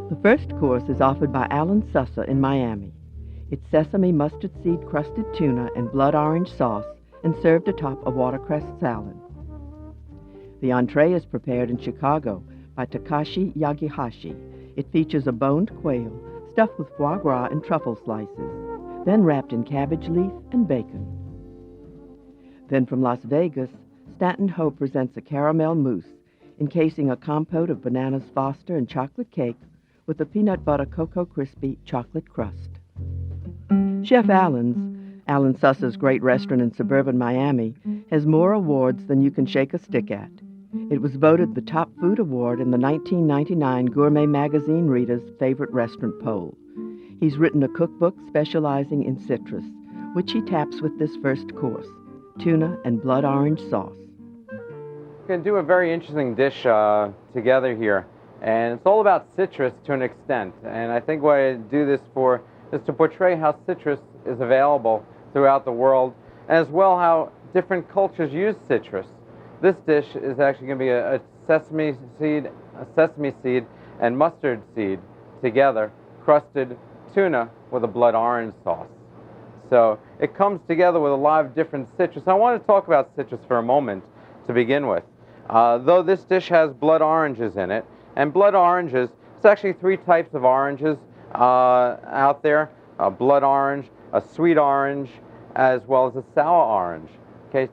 The first course is offered by Alan Sussa in Miami. It's Sesame-Mustard Seed-crusted Tuna and blood orange sauce and served atop a watercress salad. The entree is prepared in Chicago by Takashi Yagihashi. It features a boned quail stuffed with foie gras and truffle slices, then wrapped in cabbage leaf and bacon. Then from Las Vegas, Stanton Ho presents a caramel mousse, encasing a compote of bananas Foster and chocolate cake with a peanut butter cocoa crispy chocolate crust. Chef Alan Sussa's great restaurant in suburban Miami, has more awards than you can shake a stick at. It was voted the top food award in the 1999 Gourmet Magazine Reader's Favorite Restaurant poll. He's written a cookbook specializing in citrus, which he taps with this first course, tuna and blood orange sauce. We're going to do a very interesting dish together here, and it's all about citrus to an extent. And I think what I do this for is to portray how citrus is available throughout the world, as well how different cultures use citrus. This dish is actually going to be a sesame seed and mustard seed together, crusted tuna with a blood orange sauce. So it comes together with a lot of different citrus. I want to talk about citrus for a moment to begin with. Though this dish has blood oranges in it, and blood oranges, it's actually three types of oranges out there, a blood orange, a sweet orange, as well as a sour orange. Okay,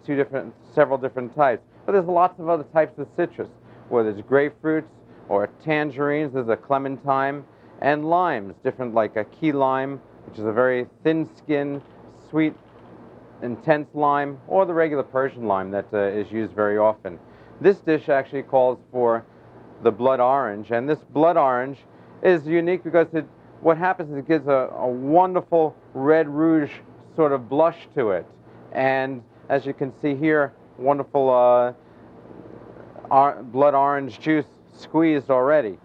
several different types. But there's lots of other types of citrus, whether it's grapefruits or tangerines, there's a clementine, and limes, different like a key lime, which is a very thin-skinned, sweet, intense lime, or the regular Persian lime that is used very often. This dish actually calls for the blood orange, and this blood orange is unique because what happens is it gives a wonderful red rouge sort of blush to it. And as you can see here, wonderful blood orange juice squeezed already.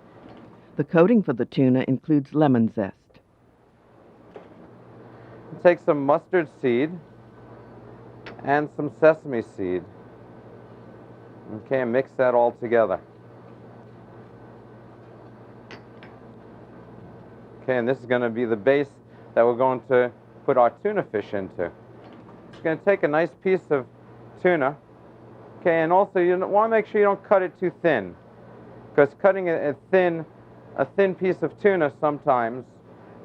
The coating for the tuna includes lemon zest. Take some mustard seed and some sesame seed. Okay, and mix that all together. Okay, and this is going to be the base that we're going to put our tuna fish into. It's going to take a nice piece of tuna. Okay, and also you want to make sure you don't cut it too thin, because cutting a thin piece of tuna sometimes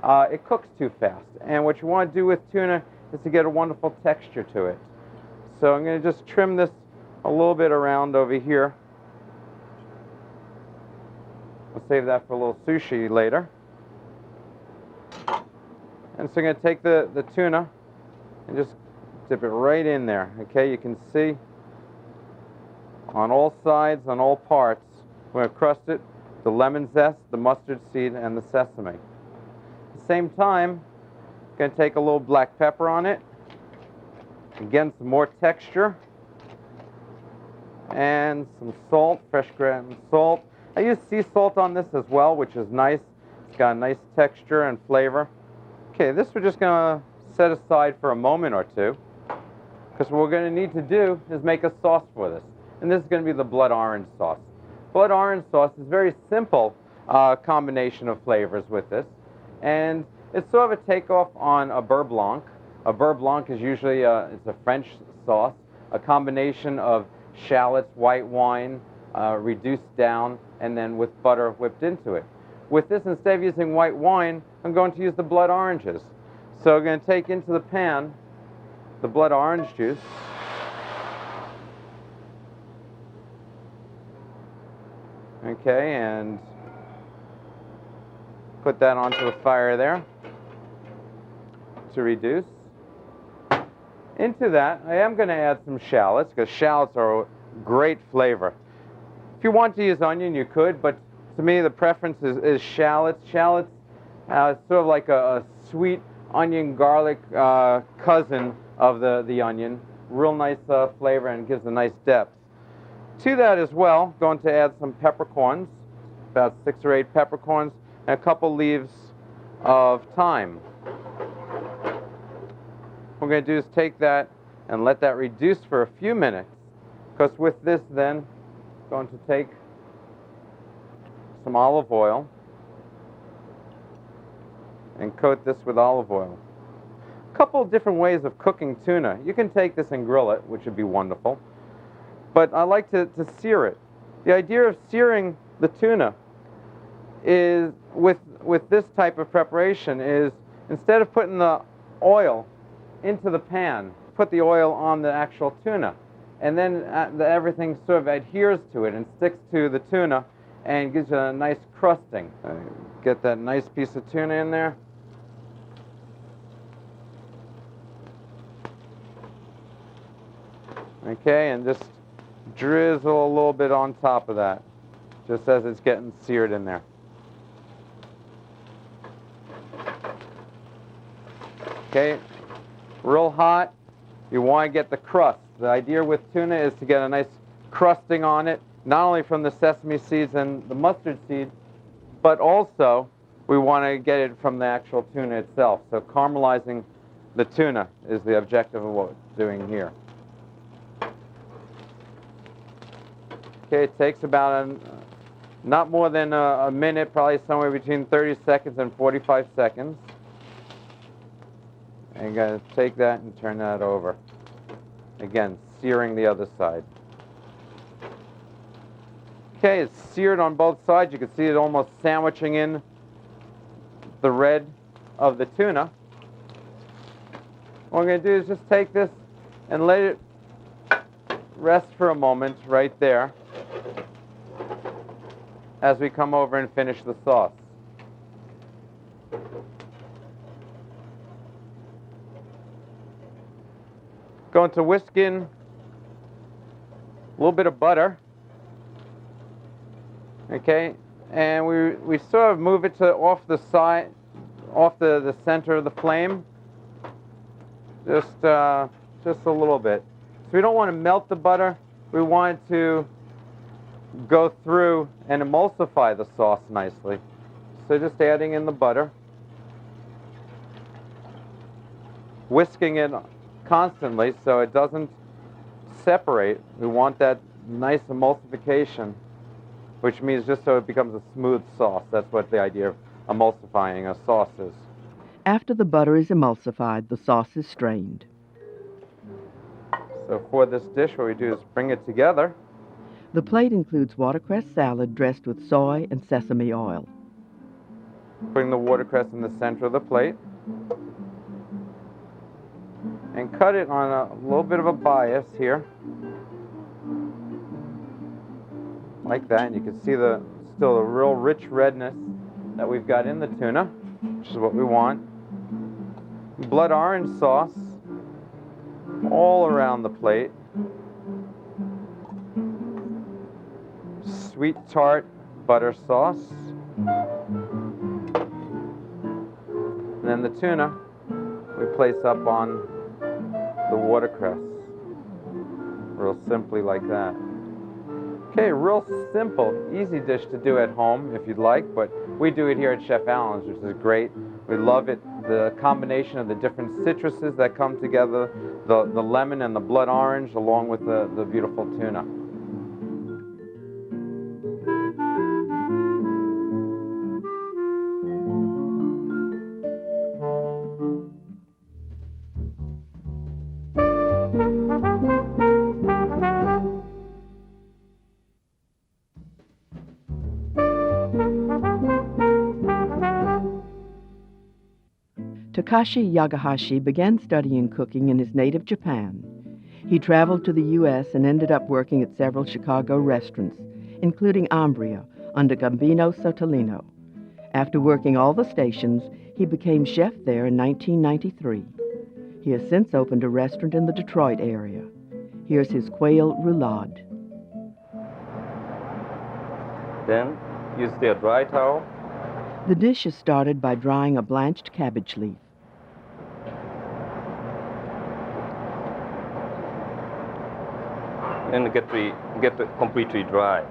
it cooks too fast. And what you want to do with tuna is to get a wonderful texture to it. So I'm going to just trim this a little bit around over here. We'll save that for a little sushi later. And so I'm going to take the tuna and just dip it right in there. Okay, you can see on all sides, on all parts, we're going to crust it, the lemon zest, the mustard seed, and the sesame. At the same time, I'm going to take a little black pepper on it. Again, some more texture. And some salt, fresh ground salt. I use sea salt on this as well, which is nice. It's got a nice texture and flavor. Okay, this we're just going to set aside for a moment or two, because what we're going to need to do is make a sauce for this. And this is going to be the blood orange sauce. Blood orange sauce is a very simple combination of flavors with this. And it's sort of a takeoff on a beurre blanc. A beurre blanc is usually it's a French sauce, a combination of shallots, white wine, reduced down, and then with butter whipped into it. With this, instead of using white wine, I'm going to use the blood oranges. So I'm going to take into the pan the blood orange juice. Okay, and put that onto the fire there to reduce. Into that, I am going to add some shallots, because shallots are a great flavor. If you want to use onion, you could, but to me, the preference is shallots. Shallots, it's sort of like a sweet onion garlic cousin of the onion. Real nice flavor and gives a nice depth. To that as well, going to add some peppercorns, about 6 or 8 peppercorns, and a couple leaves of thyme. What we're going to do is take that and let that reduce for a few minutes, because with this then, I'm going to take some olive oil and coat this with olive oil. A couple of different ways of cooking tuna. You can take this and grill it, which would be wonderful, but I like to sear it. The idea of searing the tuna is, with this type of preparation, is instead of putting the oil into the pan, put the oil on the actual tuna, and then everything sort of adheres to it and sticks to the tuna and gives you a nice crusting. Get that nice piece of tuna in there. Okay, and just drizzle a little bit on top of that, just as it's getting seared in there. Okay, real hot. You want to get the crust. The idea with tuna is to get a nice crusting on it, not only from the sesame seeds and the mustard seed, but also we want to get it from the actual tuna itself. So caramelizing the tuna is the objective of what we're doing here. Okay, it takes about not more than a minute, probably somewhere between 30 seconds and 45 seconds. And you're going to take that and turn that over. Again, searing the other side. Okay, it's seared on both sides. You can see it almost sandwiching in the red of the tuna. What we're going to do is just take this and let it rest for a moment right there as we come over and finish the sauce. Going to whisk in a little bit of butter, okay, and we sort of move it to off the side, off the center of the flame, just a little bit. So we don't want to melt the butter. We want it to go through and emulsify the sauce nicely. So just adding in the butter, whisking it constantly so it doesn't separate. We want that nice emulsification, which means just so it becomes a smooth sauce. That's what the idea of emulsifying a sauce is. After the butter is emulsified, the sauce is strained. So for this dish, what we do is bring it together. The plate includes watercress salad dressed with soy and sesame oil. Putting the watercress in the center of the plate. And cut it on a little bit of a bias here. Like that. And you can see still a real rich redness that we've got in the tuna, which is what we want. Blood orange sauce all around the plate. Sweet tart butter sauce. And then the tuna we place up on the watercress. Real simply like that. Okay, real simple, easy dish to do at home if you'd like, but we do it here at Chef Allen's, which is great. We love it, the combination of the different citruses that come together, the lemon and the blood orange, along with the beautiful tuna. Takashi Yagihashi began studying cooking in his native Japan. He traveled to the U.S. and ended up working at several Chicago restaurants, including Ambria under Gambino Sotolino. After working all the stations, he became chef there in 1993. He has since opened a restaurant in the Detroit area. Here's his quail roulade. Then use the dry towel. The dish is started by drying a blanched cabbage leaf. And get it completely dry.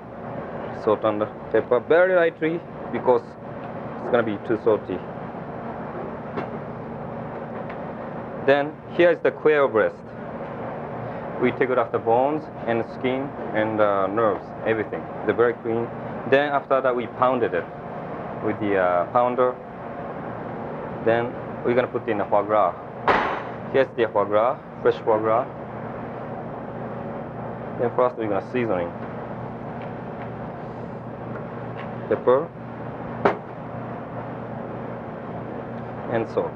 Salt on the pepper very lightly because it's going to be too salty. Then here is the quail breast. We take it off the bones and skin and nerves, everything. They're very clean. Then after that, we pounded it with the pounder. Then we're gonna put in the foie gras. Here's the foie gras, fresh foie gras. Then first we're gonna seasoning. Pepper and salt.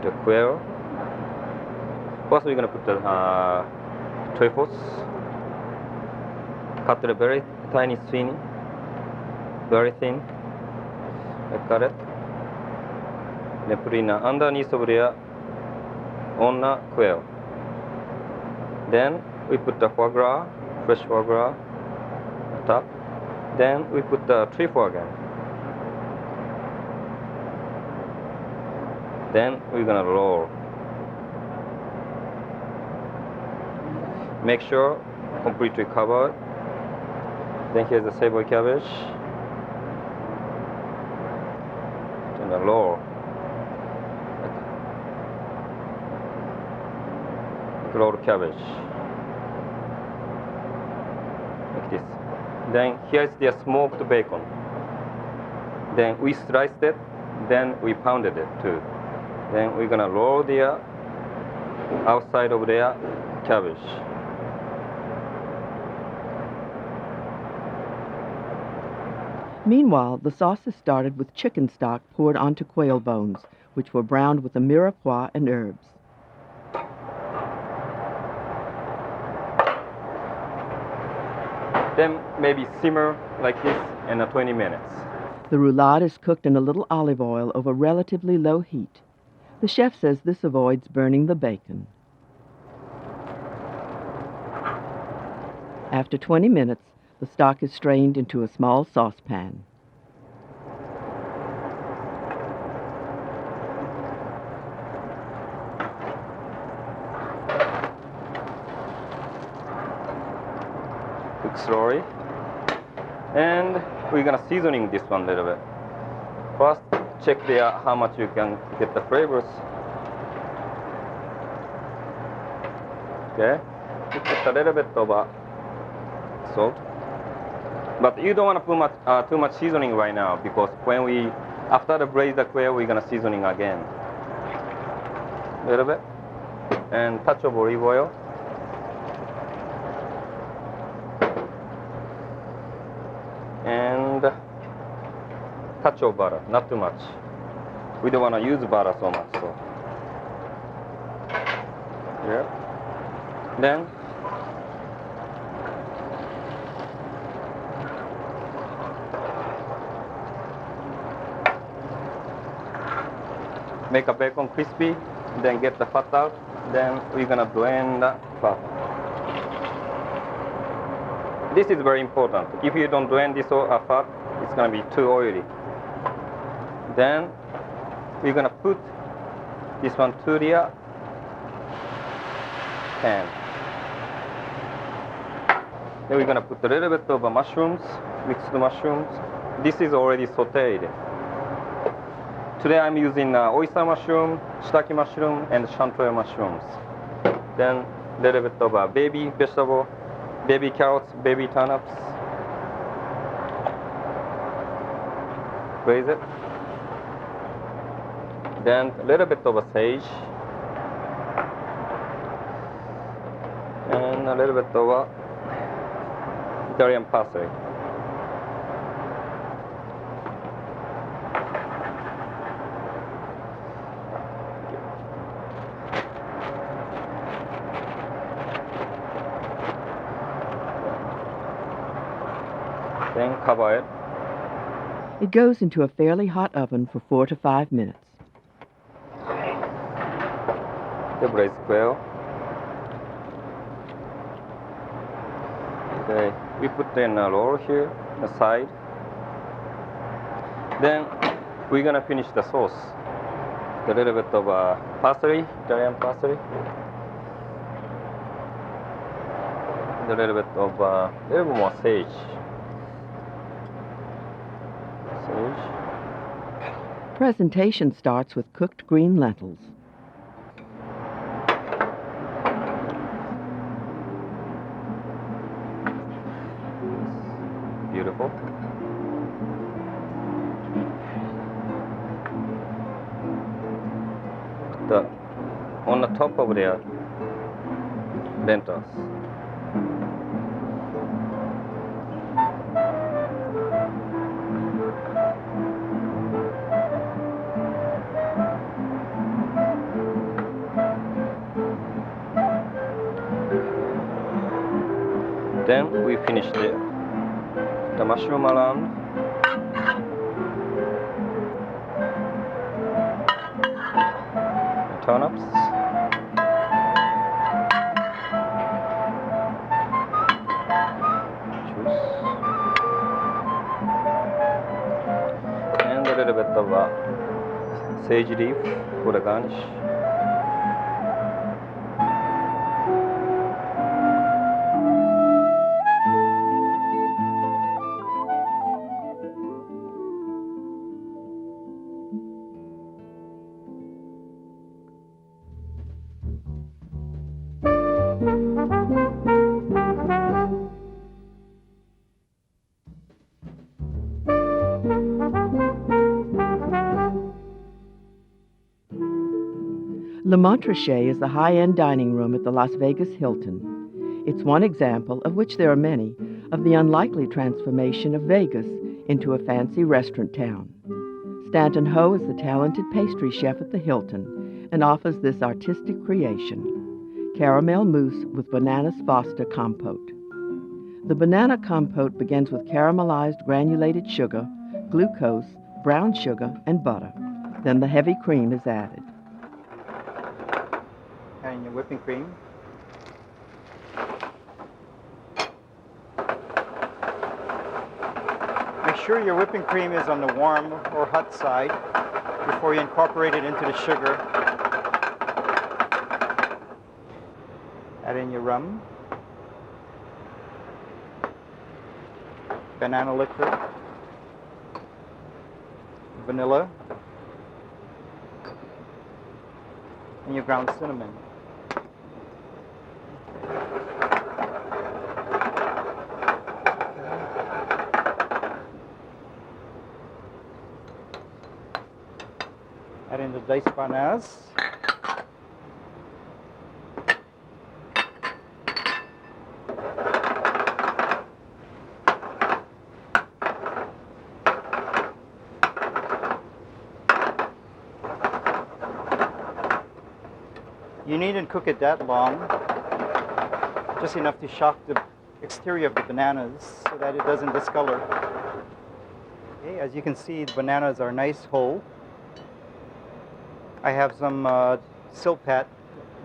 The quail. First we're gonna put the truffles. Cut it very tiny thin, very thin. I cut it. Then put in underneath of there on the quail. Then we put the foie gras, fresh foie gras, on top. Then we put the truffle again. Then we're gonna roll. Make sure completely covered. Then here's the Savoy Cabbage. And the roll. Rolled cabbage. Like this. Then here's the smoked bacon. Then we sliced it. Then we pounded it too. Then we're gonna roll the outside of the cabbage. Meanwhile, the sauce is started with chicken stock poured onto quail bones, which were browned with a mirepoix and herbs. Then maybe simmer like this in 20 minutes. The roulade is cooked in a little olive oil over relatively low heat. The chef says this avoids burning the bacon. After 20 minutes, the stock is strained into a small saucepan. Cook slowly. And we're gonna seasoning this one a little bit. First, check there how much you can get the flavors. Okay, you put a little bit of salt, but you don't want to put too much seasoning right now, because when we after the braise the quail, we're gonna seasoning again. A little bit, and touch of olive oil. And touch of butter, not too much. We don't want to use butter so much. So, yeah. Then make a bacon crispy. Then get the fat out. Then we're gonna blend the fat. This is very important. If you don't blend this fat, it's gonna be too oily. Then we're gonna put this one to the pan. Then we're gonna put a little bit of mushrooms, mixed mushrooms. This is already sauteed. Today I'm using oyster mushroom, shiitake mushroom, and chanterelle mushrooms. Then a little bit of baby vegetable, baby carrots, baby turnips. Braise it. Then a little bit of sage. And a little bit of Italian parsley. Then cover it. It goes into a fairly hot oven for 4 to 5 minutes. The braised quail. Okay, we put in a roll here, the side. Then we're gonna finish the sauce. A little bit of parsley, Italian parsley. A little bit of a little more sage. Presentation starts with cooked green lentils. careful. On the top of their lentils. Then we finish the mushroom around. Turnips. Juice. And a little bit of sage leaf for the garnish. Le Montrachet is the high-end dining room at the Las Vegas Hilton. It's one example, of which there are many, of the unlikely transformation of Vegas into a fancy restaurant town. Stanton Ho is the talented pastry chef at the Hilton and offers this artistic creation, Caramel Mousse with Bananas Foster compote. The banana compote begins with caramelized granulated sugar, glucose, brown sugar, and butter. Then the heavy cream is added. And your whipping cream. Make sure your whipping cream is on the warm or hot side before you incorporate it into the sugar. Add in your rum, banana liquor, vanilla, and your ground cinnamon. Add in the diced bananas. You needn't cook it that long, just enough to shock the exterior of the bananas so that it doesn't discolor. Okay, as you can see, the bananas are nice whole. I have some silpat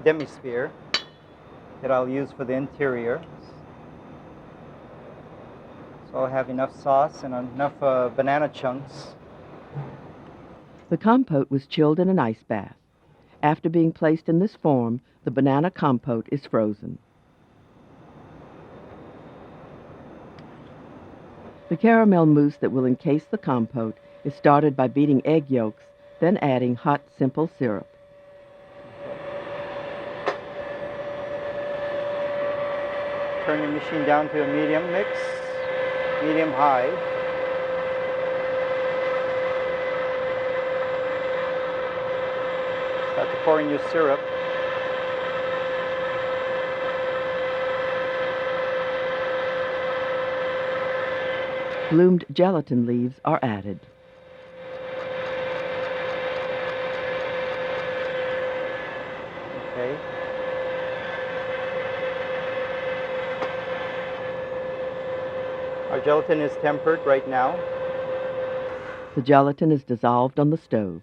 demi-sphere that I'll use for the interior. So I'll have enough sauce and enough banana chunks. The compote was chilled in an ice bath. After being placed in this form, the banana compote is frozen. The caramel mousse that will encase the compote is started by beating egg yolks, then adding hot, simple syrup. Turn your machine down to a medium mix, medium-high. Start to pour in your syrup. Bloomed gelatin leaves are added. Okay. Our gelatin is tempered right now. The gelatin is dissolved on the stove.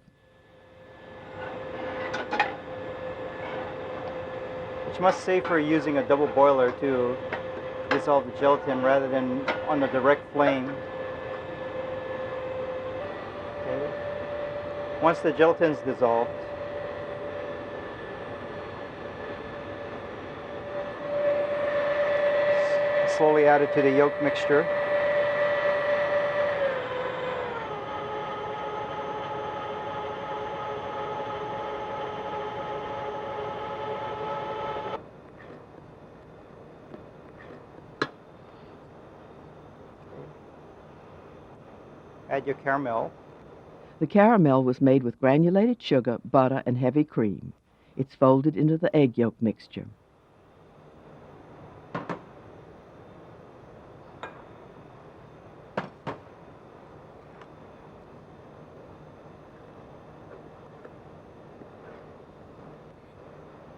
It's much safer using a double boiler to dissolve the gelatin rather than on a direct flame. Okay. Once the gelatin is dissolved, slowly add it to the yolk mixture. Add your caramel. The caramel was made with granulated sugar, butter, and heavy cream. It's folded into the egg yolk mixture.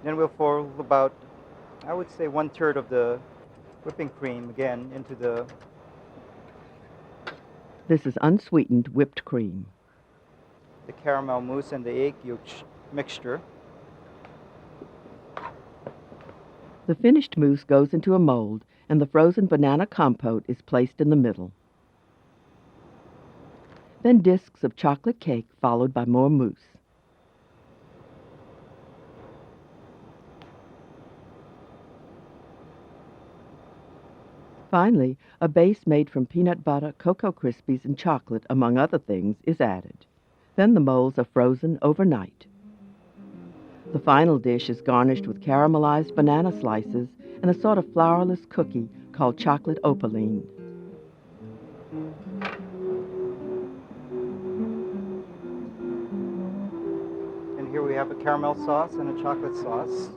Then we'll pour about, I would say, 1/3 of the whipping cream again into the. This is unsweetened whipped cream. The caramel mousse and the egg yolk mixture. The finished mousse goes into a mold, and the frozen banana compote is placed in the middle. Then discs of chocolate cake, followed by more mousse. Finally, a base made from peanut butter, Cocoa Krispies, and chocolate, among other things, is added. Then the molds are frozen overnight. The final dish is garnished with caramelized banana slices and a sort of flourless cookie called chocolate opaline. And here we have a caramel sauce and a chocolate sauce.